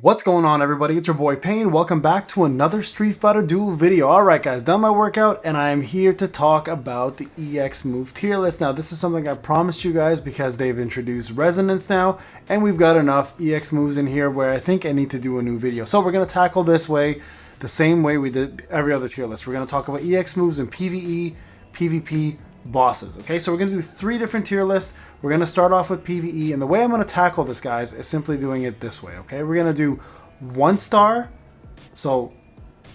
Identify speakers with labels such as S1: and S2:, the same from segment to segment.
S1: What's going on, everybody? It's your boy Payne. Welcome back to another Street Fighter Duel video. Alright guys, done my workout and I am here to talk about the EX move tier list. Now this is something I promised you guys because they've introduced Resonance now and we've got enough EX moves in here where I think I need to do a new video. So we're going to tackle this way the same way we did every other tier list. We're going to talk about EX moves in PVE, PvP, bosses. Okay, so we're going to do 3 different tier lists. We're going to start off with PvE, and the way I'm going to tackle this, guys, is simply doing it this way. Okay, we're going to do 1 star, so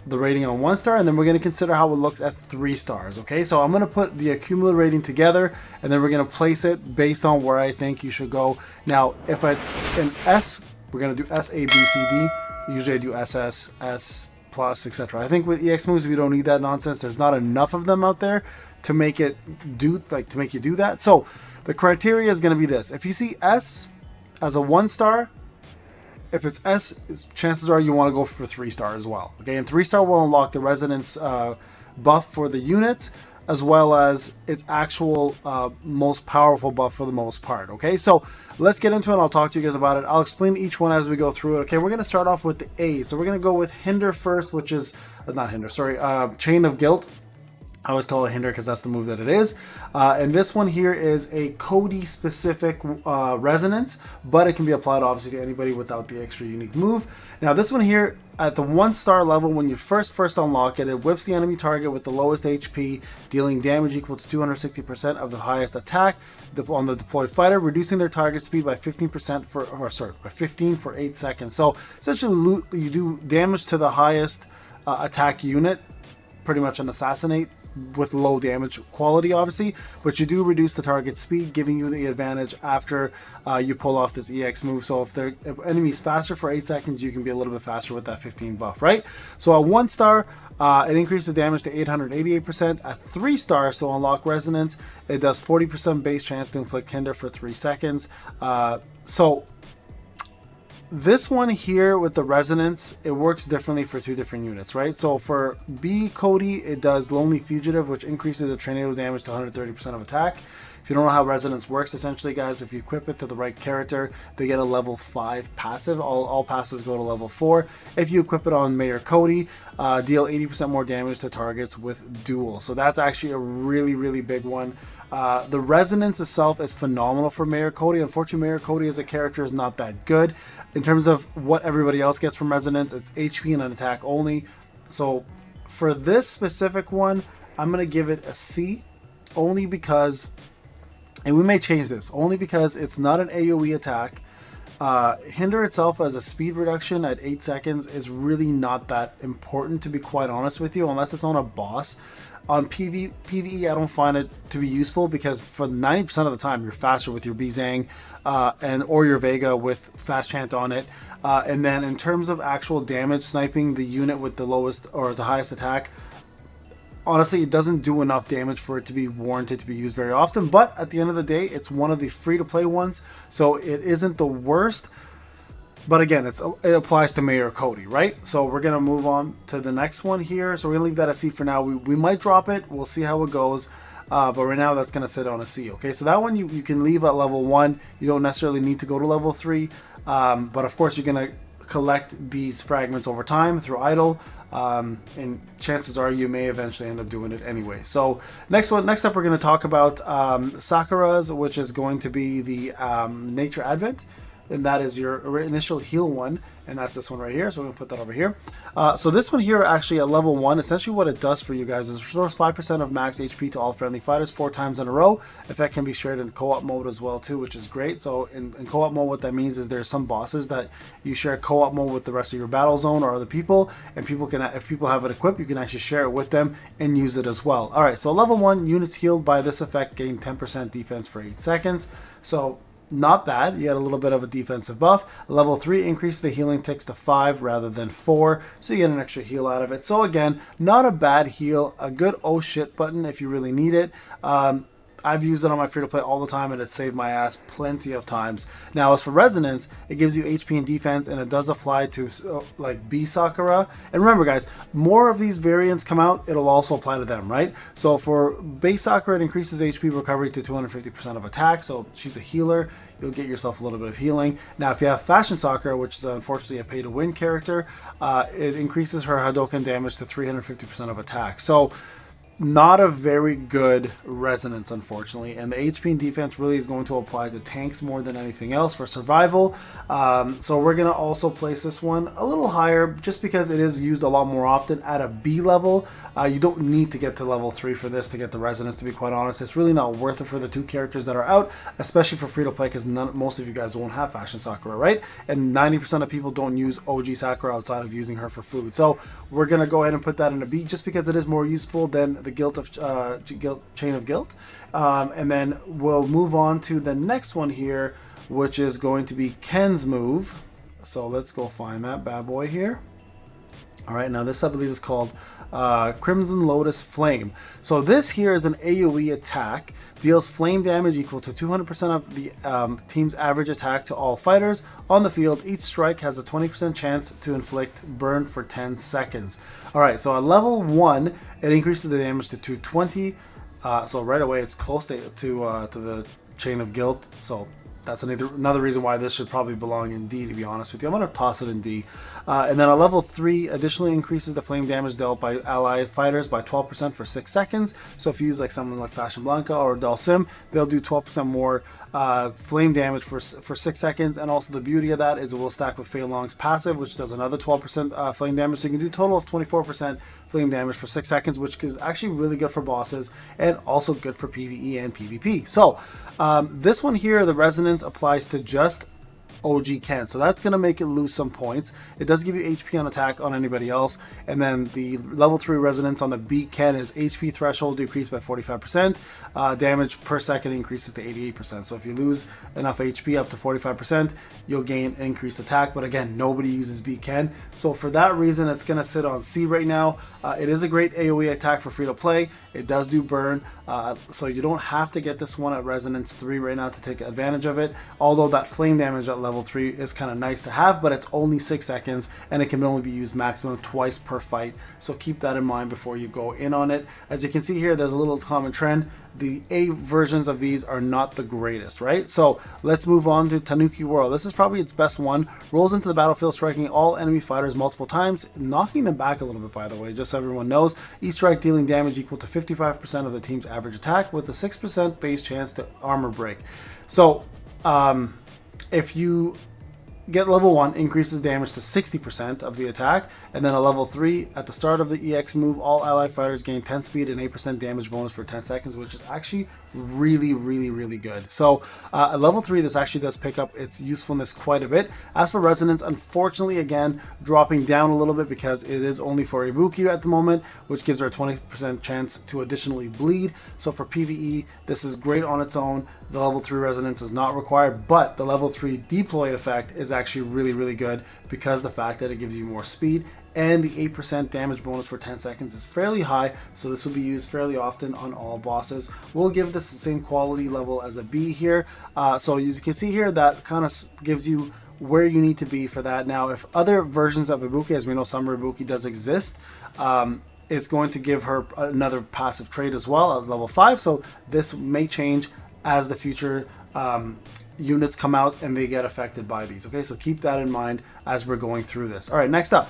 S1: the rating on 1 star, and then we're going to consider how it looks at 3 stars. Okay, so I'm going to put the accumulated rating together, and then we're going to place it based on where I think you should go. Now, if it's an S, we're going to do S, A, B, C, D. Usually I do SS, S plus, etc. I think with EX moves we don't need that nonsense. There's not enough of them out there to make it do to make you do that. So the criteria is going to be this: if you see S as a 1 star, if it's S, chances are you want to go for 3 star as well. Okay, and 3 star will unlock the resonance buff for the units, as well as its actual most powerful buff for the most part. Okay, so let's get into it. I'll talk to you guys about it. I'll explain each one as we go through it. Okay, we're going to start off with the A. So we're going to go with Hinder first, which is not Hinder, sorry, Chain of Guilt. I always call it Hinder because that's the move that it is. And this one here is a Cody specific resonance, but it can be applied obviously to anybody without the extra unique move. Now this one here, at the 1 star level, when you first unlock it, it whips the enemy target with the lowest HP, dealing damage equal to 260% of the highest attack on the deployed fighter, reducing their target speed by 15% by 15 for 8 seconds. So essentially you do damage to the highest attack unit, pretty much an assassinate with low damage quality obviously, but you do reduce the target speed, giving you the advantage after you pull off this EX move. So if the enemy's faster for 8 seconds, you can be a little bit faster with that 15 buff, right? So at 1 star, it increases the damage to 888%. At 3 stars, to unlock Resonance, it does 40% base chance to inflict Hinder for 3 seconds. So this one here with the Resonance, it works differently for 2 different units, right? So for B Cody, it does Lonely Fugitive, which increases the tornado damage to 130% of attack. If you don't know how Resonance works, essentially, guys, if you equip it to the right character, they get a level 5 passive. All passives go to level 4. If you equip it on Mayor Cody, deal 80% more damage to targets with Duel. So that's actually a really, really big one. The Resonance itself is phenomenal for Mayor Cody. Unfortunately, Mayor Cody as a character is not that good. In terms of what everybody else gets from Resonance, it's HP and an attack only. So for this specific one, I'm going to give it a C, only because, and we may change this, only because it's not an AoE attack. Hinder itself as a speed reduction at 8 seconds is really not that important, to be quite honest with you, unless it's on a boss. On PvE, I don't find it to be useful because for 90% of the time, you're faster with your Bizang or your Vega with fast chant on it. And then in terms of actual damage, sniping the unit with the lowest or the highest attack, honestly, it doesn't do enough damage for it to be warranted to be used very often. But at the end of the day, it's one of the free-to-play ones, so it isn't the worst. But again, it applies to Mayor Cody, right? So we're going to move on to the next one here. So we're going to leave that at C for now. We might drop it. We'll see how it goes. But right now, that's going to sit on a C, okay? So that one you can leave at level 1. You don't necessarily need to go to level 3. But of course, you're going to collect these fragments over time through idle. And chances are you may eventually end up doing it anyway. So next up we're going to talk about Sakura's, which is going to be the Nature Advent. And that is your initial heal one, and that's this one right here. So we're going to put that over here. So this one here, actually at level 1, essentially what it does for you guys is restores 5% of max HP to all friendly fighters 4 times in a row. Effect can be shared in co-op mode as well too, which is great. So in co-op mode, what that means is there's some bosses that you share co-op mode with the rest of your battle zone or other people, and people can, if people have it equipped, you can actually share it with them and use it as well. All right, so level 1, units healed by this effect gain 10% defense for 8 seconds. So not bad. You get a little bit of a defensive buff. Level 3 increases the healing ticks to 5 rather than 4, so you get an extra heal out of it. So again, not a bad heal. A good oh shit button if you really need it. I've used it on my free-to-play all the time, and it saved my ass plenty of times. Now, as for Resonance, it gives you HP and defense, and it does apply to like B Sakura. And remember, guys, more of these variants come out, it'll also apply to them, right? So for base Sakura, it increases HP recovery to 250% of attack. So she's a healer. You'll get yourself a little bit of healing. Now, if you have Fashion Sakura, which is unfortunately a pay-to-win character, it increases her Hadoken damage to 350% of attack. So not a very good resonance, unfortunately, and the HP and defense really is going to apply to tanks more than anything else for survival. So we're going to also place this one a little higher just because it is used a lot more often at a B level. You don't need to get to level 3 for this to get the resonance, to be quite honest. It's really not worth it for the 2 characters that are out, especially for free-to-play, because most of you guys won't have Fashion Sakura, right? And 90% of people don't use OG Sakura outside of using her for food. So we're going to go ahead and put that in a B just because it is more useful than the Chain of Guilt. And then we'll move on to the next one here, which is going to be Ken's move. So let's go find that bad boy here. All right, now this I believe is called Crimson Lotus Flame. So this here is an AoE attack, deals flame damage equal to 200% of the team's average attack to all fighters on the field. Each strike has a 20% chance to inflict burn for 10 seconds. All right, so at level 1, it increases the damage to 220. So right away, it's close to the Chain of Guilt. So that's another reason why this should probably belong in D, to be honest with you. I'm going to toss it in D. And then a level 3 additionally increases the flame damage dealt by allied fighters by 12% for 6 seconds. So if you use like someone like Fashion Blanca or Dalsim, they'll do 12% more flame damage for 6 seconds. And also the beauty of that is it will stack with Fei Long's passive, which does another 12% flame damage. So you can do a total of 24% flame damage for 6 seconds, which is actually really good for bosses and also good for PvE and PvP. So this one here, the resonance applies to just OG Ken, so that's going to make it lose some points. It does give you HP on attack on anybody else, and then the level 3 resonance on the B Ken is HP threshold decreased by 45%, damage per second increases to 88%. So if you lose enough HP up to 45%, you'll gain increased attack. But again, nobody uses B Ken, so for that reason, it's going to sit on C right now. It is a great AoE attack for free to play. It does do burn, so you don't have to get this one at resonance 3 right now to take advantage of it. Although that flame damage at level 3 is kind of nice to have, but it's only 6 seconds and it can only be used maximum twice per fight. So keep that in mind before you go in on it. As you can see here, there's a little common trend. The A versions of these are not the greatest, right? So let's move on to Tanuki Whirl. This is probably its best one. Rolls into the battlefield, striking all enemy fighters multiple times, knocking them back a little bit, by the way, just so everyone knows. Each strike dealing damage equal to 55% of the team's average attack with a 6% base chance to armor break. So if you get level 1, increases damage to 60% of the attack, and then a level 3 at the start of the EX move, all allied fighters gain 10 speed and 8% damage bonus for 10 seconds, which is actually really good. So at level 3, this actually does pick up its usefulness quite a bit. As for resonance, unfortunately, again, dropping down a little bit because it is only for Ibuki at the moment, which gives her a 20% chance to additionally bleed. So for PvE, this is great on its own. The level 3 resonance is not required, but the level 3 deploy effect is actually really good because the fact that it gives you more speed, and the 8% damage bonus for 10 seconds is fairly high, so this will be used fairly often on all bosses. We'll give this the same quality level as a B here. So you can see here that kind of gives you where you need to be for that. Now, if other versions of Ibuki, as we know Summer Ibuki does exist, it's going to give her another passive trait as well at level 5, so this may change as the future units come out and they get affected by these. Okay, so keep that in mind as we're going through this. All right, next up,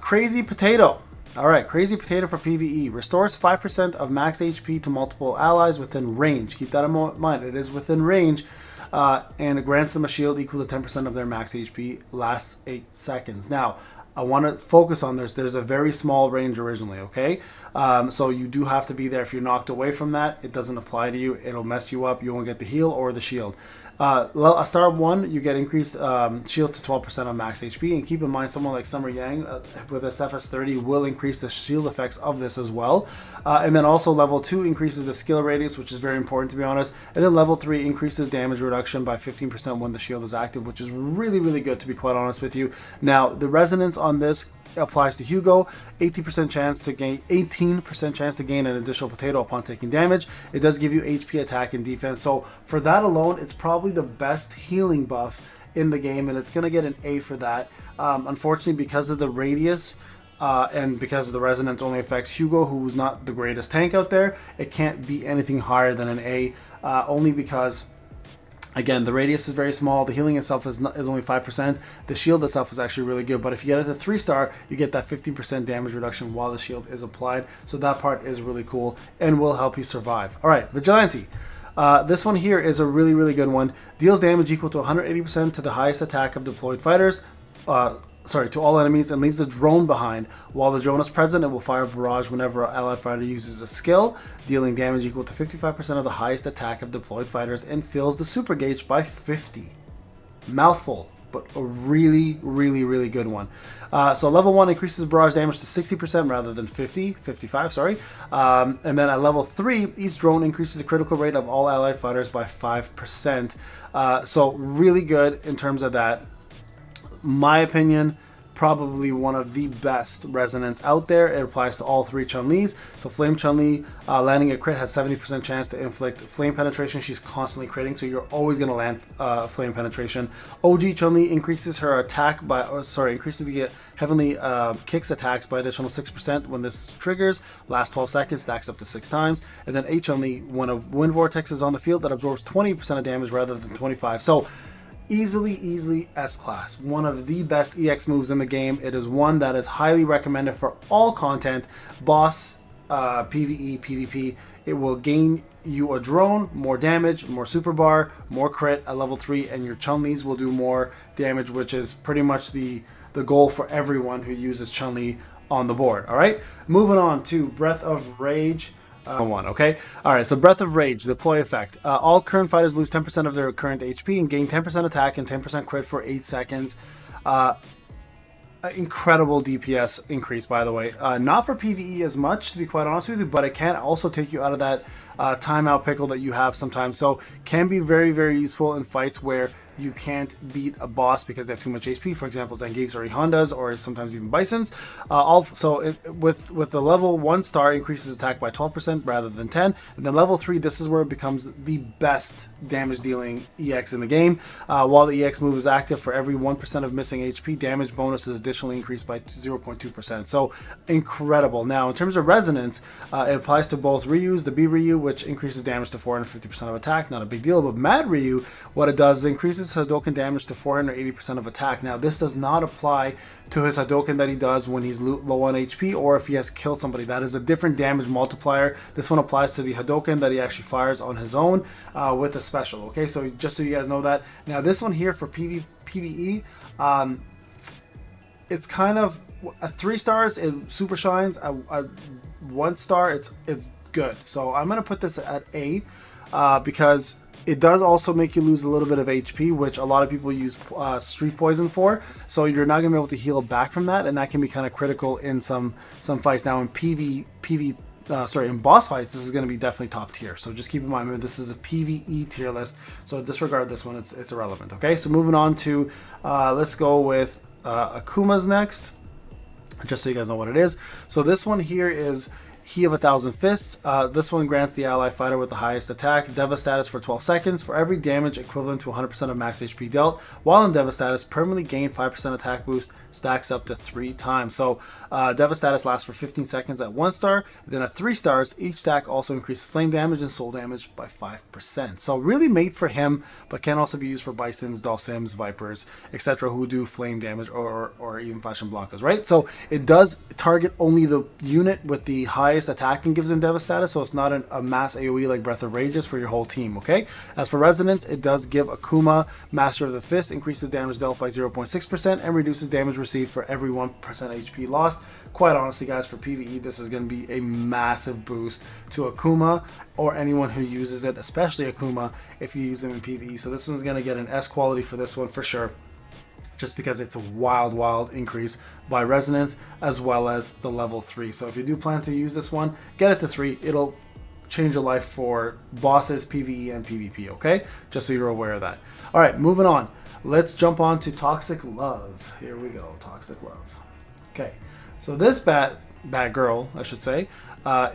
S1: Crazy Potato. All right, Crazy Potato for PvE. Restores 5% of max HP to multiple allies within range. Keep that in mind. It is within range. And it grants them a shield equal to 10% of their max HP, lasts 8 seconds. Now, I want to focus on this. There's a very small range originally, okay? So you do have to be there. If you're knocked away from that, it doesn't apply to you. It'll mess you up. You won't get the heal or the shield. A star 1, you get increased shield to 12% on max HP. And keep in mind, someone like Summer Yang with SFS 30 will increase the shield effects of this as well. And then also level 2 increases the skill radius, which is very important, to be honest. And then level 3 increases damage reduction by 15% when the shield is active, which is really good, to be quite honest with you. Now, the resonance on this applies to Hugo. 18% chance to gain an additional potato upon taking damage. It does give you HP, attack, and defense. So for that alone, it's probably the best healing buff in the game, and it's going to get an A for that. Unfortunately, because of the radius and because the resonance only affects Hugo, who's not the greatest tank out there, it can't be anything higher than an A, only because, again, the radius is very small. The healing itself is only 5%. The shield itself is actually really good. But if you get it to 3-star, you get that 15% damage reduction while the shield is applied. So that part is really cool and will help you survive. All right, Vigilante. This one here is a really, really good one. Deals damage equal to 180% to the highest attack of deployed fighters. To all enemies, and leaves the drone behind. While the drone is present, it will fire a barrage whenever an allied fighter uses a skill, dealing damage equal to 55% of the highest attack of deployed fighters, and fills the super gauge by 50. Mouthful, but a really, really, really good one. So level 1 increases barrage damage to 60% rather than 55, sorry. And then at level 3, each drone increases the critical rate of all allied fighters by 5%. So really good in terms of that. My opinion, probably one of the best resonance out there. It applies to all 3 Chun-Lis. So Flame Chun-Li landing a crit has 70% chance to inflict flame penetration. She's constantly critting, so you're always going to land flame penetration. OG Chun-Li increases her attack by, increases the heavenly kicks attacks by additional 6% when this triggers. Last 12 seconds, stacks up to 6 times. And then H Chun-Li, when a wind vortex is on the field, that absorbs 20% of damage rather than 25. So easily S-class. One of the best EX moves in the game. It is one that is highly recommended for all content, boss, PVE, PvP. It will gain you a drone, more damage, more super bar, more crit at level 3, and your Chun-Lis will do more damage, which is pretty much the goal for everyone who uses Chun-Li on the board. All right, moving on to Breath of Rage. Okay. All right. So Breath of Rage, deploy effect. All current fighters lose 10% of their current HP and gain 10% attack and 10% crit for 8 seconds. Incredible DPS increase, by the way. Not for PvE as much, to be quite honest with you, but it can also take you out of that timeout pickle that you have sometimes. So can be very, very useful in fights where you can't beat a boss because they have too much HP. For example, Zangief's or Honda's, or sometimes even Bison's. With the level 1 star, increases attack by 12% rather than 10. And then level 3, this is where it becomes the best damage dealing EX in the game. While the EX move is active, for every 1% of missing HP, damage bonus is additionally increased by 0.2%. So incredible. Now, in terms of resonance, it applies to both Ryus. The B Ryu, which increases damage to 450% of attack, not a big deal. But Mad Ryu, what it does is increases Hadouken damage to 480% of attack. Now, this does not apply to his Hadouken that he does when he's low on HP or if he has killed somebody. That is a different damage multiplier. This one applies to the Hadouken that he actually fires on his own with a special. Okay, so just so you guys know that. Now, this one here for PvE, it's kind of a 3 stars. It super shines. A 1 star, it's good. So I'm gonna put this at A because it does also make you lose a little bit of HP, which a lot of people use street poison for. So you're not going to be able to heal back from that, and that can be kind of critical in some fights. Now in in boss fights, this is going to be definitely top tier. So just keep in mind, this is a PvE tier list. So disregard this one; it's irrelevant. Okay, so moving on to let's go with Akuma's next, just so you guys know what it is. So this one here is He of 1,000 Fists. This one grants the ally fighter with the highest attack Deva status for 12 seconds for every damage equivalent to 100% of max HP dealt. While in Deva status, permanently gain 5% attack boost, stacks up to 3 times. So Deva status lasts for 15 seconds at 1 star. Then at 3 stars, each stack also increases flame damage and soul damage by 5%. So really made for him, but can also be used for Bisons, Dhalsims, Vipers, etc. who do flame damage, or even Fashion Blancas, right? So it does target only the unit with the highest attack and gives them Deva status, so it's not a mass AoE like Breath of Rage is for your whole team, okay? As for Resonance, it does give Akuma, Master of the Fist, increases damage dealt by 0.6% and reduces damage received for every 1% HP lost. Quite honestly, guys, for PvE, this is going to be a massive boost to Akuma or anyone who uses it, especially Akuma if you use them in PvE. So this one's going to get an S quality for this one for sure, just because it's a wild increase by Resonance as well as the level 3. So if you do plan to use this one, get it to 3. It'll change your life for bosses, PvE, and PvP, okay? Just so you're aware of that. All right, moving on. Let's jump on to Toxic Love. Here we go, Toxic Love. Okay, so this bad girl, I should say,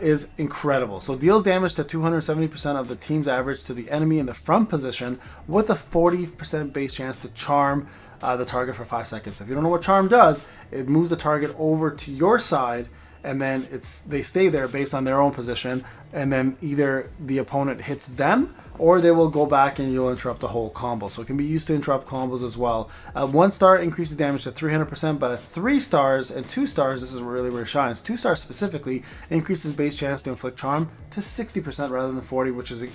S1: is incredible. So deals damage to 270% of the team's average to the enemy in the front position with a 40% base chance to charm the target for 5 seconds. If you don't know what charm does, it moves the target over to your side, and then they stay there based on their own position, and then either the opponent hits them or they will go back and you'll interrupt the whole combo. So it can be used to interrupt combos as well. 1 star increases damage to 300%, but at 3 stars and 2 stars, this is really where it shines. 2 stars specifically increases base chance to inflict charm to 60% rather than 40, which is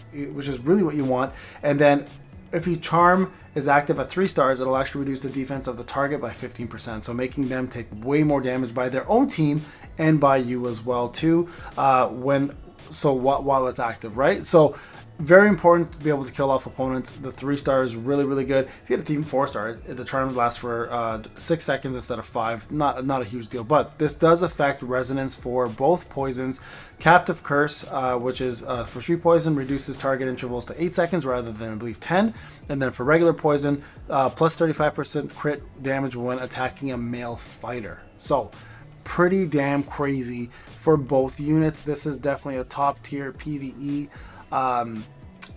S1: really what you want. And then if your charm is active at 3 stars, it'll actually reduce the defense of the target by 15%, so making them take way more damage by their own team and by you as well too. While it's active, right? So very important to be able to kill off opponents. The 3 star is really, really good. If you had a team 4 star, the charm lasts for 6 seconds instead of 5. Not a huge deal, but this does affect resonance for both poisons. Captive Curse, which is for street poison, reduces target intervals to 8 seconds rather than, I believe, 10. And then for regular poison, plus 35% crit damage when attacking a male fighter. So pretty damn crazy for both units. This is definitely a top tier PVE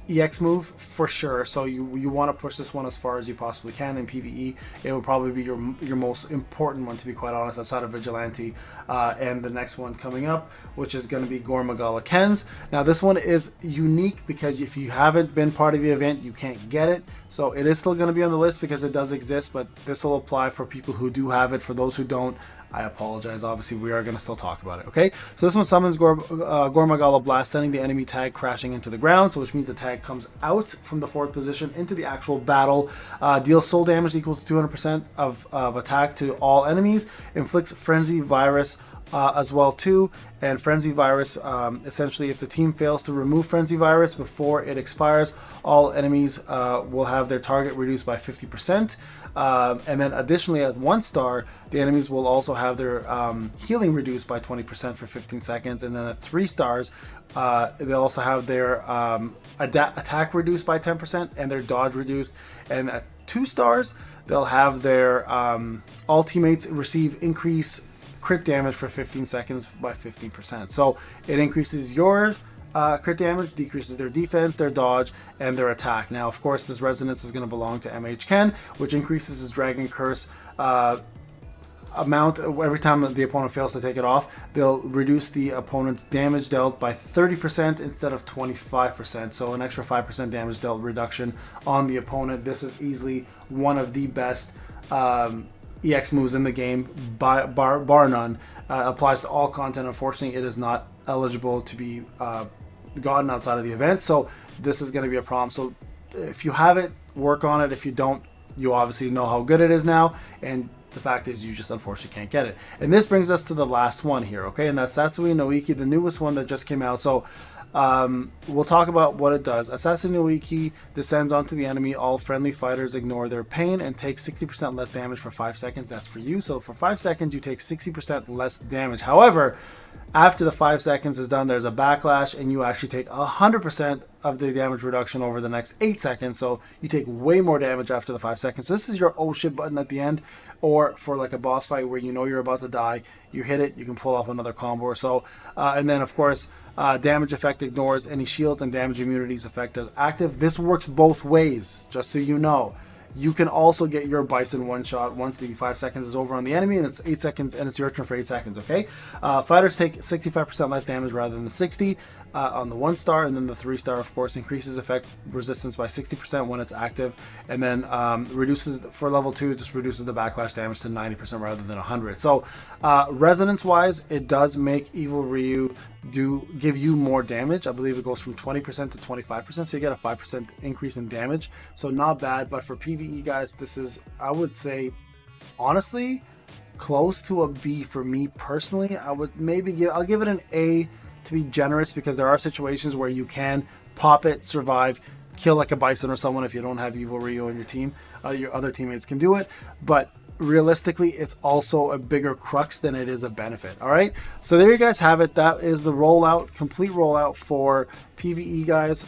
S1: EX move for sure. So you want to push this one as far as you possibly can in PVE. It would probably be your most important one, to be quite honest, outside of Vigilante, and the next one coming up, which is going to be Gourmagala Ken's. Now this one is unique because if you haven't been part of the event, you can't get it. So it is still going to be on the list because it does exist, but this will apply for people who do have it. For those who don't, I apologize. Obviously, we are going to still talk about it, okay? So this one summons Gourmagala Blast, sending the enemy tag crashing into the ground, so which means the tag comes out from the 4th position into the actual battle, deals soul damage equal to 200% of attack to all enemies, inflicts Frenzy Virus as well too, and Frenzy Virus, essentially if the team fails to remove Frenzy Virus before it expires, all enemies will have their target reduced by 50%. And then additionally at 1 star, the enemies will also have their healing reduced by 20% for 15 seconds. And then at 3 stars, they'll also have their attack reduced by 10% and their dodge reduced. And at 2 stars, they'll have their all teammates receive increase crit damage for 15 seconds by 15%. So it increases your crit damage, decreases their defense, their dodge, and their attack. Now, of course, this resonance is going to belong to MH Ken, which increases his Dragon Curse amount every time the opponent fails to take it off. They'll reduce the opponent's damage dealt by 30% instead of 25%. So an extra 5% damage dealt reduction on the opponent. This is easily one of the best EX moves in the game, bar none. Applies to all content. Unfortunately, it is not eligible to be gotten outside of the event, so this is going to be a problem. So if you have it, work on it. If you don't, you obviously know how good it is now, and the fact is you just unfortunately can't get it. And this brings us to the last one here, okay, and that's Satsui no Iki, the newest one that just came out. So we'll talk about what it does. Assassin no Iki descends onto the enemy. All friendly fighters ignore their pain and take 60% less damage for 5 seconds. That's for you. So for 5 seconds, you take 60% less damage. However, after the 5 seconds is done, there's a backlash, and you actually take 100% of the damage reduction over the next 8 seconds. So you take way more damage after the 5 seconds. So this is your oh shit button at the end, or for like a boss fight where you know you're about to die, you hit it, you can pull off another combo or so. And then of course, damage effect ignores any shields and damage immunities effect is active. This works both ways, just so you know. You can also get your Bison one shot once the 5 seconds is over on the enemy, and it's 8 seconds, and it's your turn for 8 seconds, okay? Fighters take 65% less damage rather than the 60 on the 1 star, and then the 3 star, of course, increases effect resistance by 60% when it's active, and then reduces, for level 2, just reduces the backlash damage to 90% rather than 100. So resonance-wise, it does make Evil Ryu give you more damage. I believe it goes from 20% to 25%, so you get a 5% increase in damage. So not bad, but for PvE guys, this is, I would say, honestly, close to a B for me personally. I'll give it an A to be generous, because there are situations where you can pop it, survive, kill like a Bison or someone if you don't have Evil Ryu on your team. Your other teammates can do it, but realistically, it's also a bigger crux than it is a benefit. All right, so there you guys have it. That is the rollout, complete rollout for PvE guys.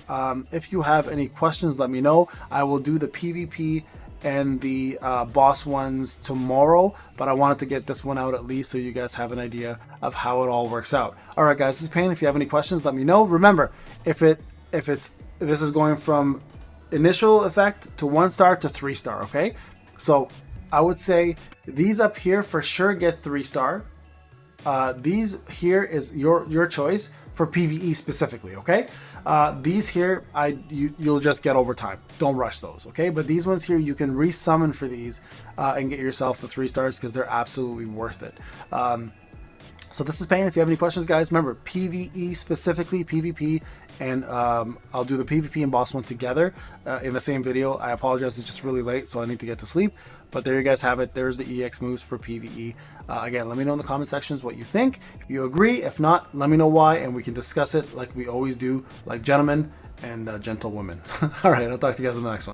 S1: If you have any questions, let me know. I will do the PvP and the boss ones tomorrow, but I wanted to get this one out at least so you guys have an idea of how it all works out. All right, guys, this is Payne. If you have any questions, let me know. Remember, if this is going from initial effect to 1-star to 3-star, okay? So I would say these up here for sure get 3-star. These here is your choice for PVE specifically, okay? These here, you'll just get over time. Don't rush those, okay? But these ones here, you can resummon for these and get yourself the 3 stars because they're absolutely worth it. So this is Payne. If you have any questions, guys, remember PVE specifically, PvP, and I'll do the PvP and boss one together in the same video. I apologize, it's just really late, so I need to get to sleep. But there you guys have it. There's the EX moves for PvE. Again, let me know in the comment sections what you think. If you agree, if not, let me know why, and we can discuss it like we always do, like gentlemen and gentlewomen. All right, I'll talk to you guys in the next one.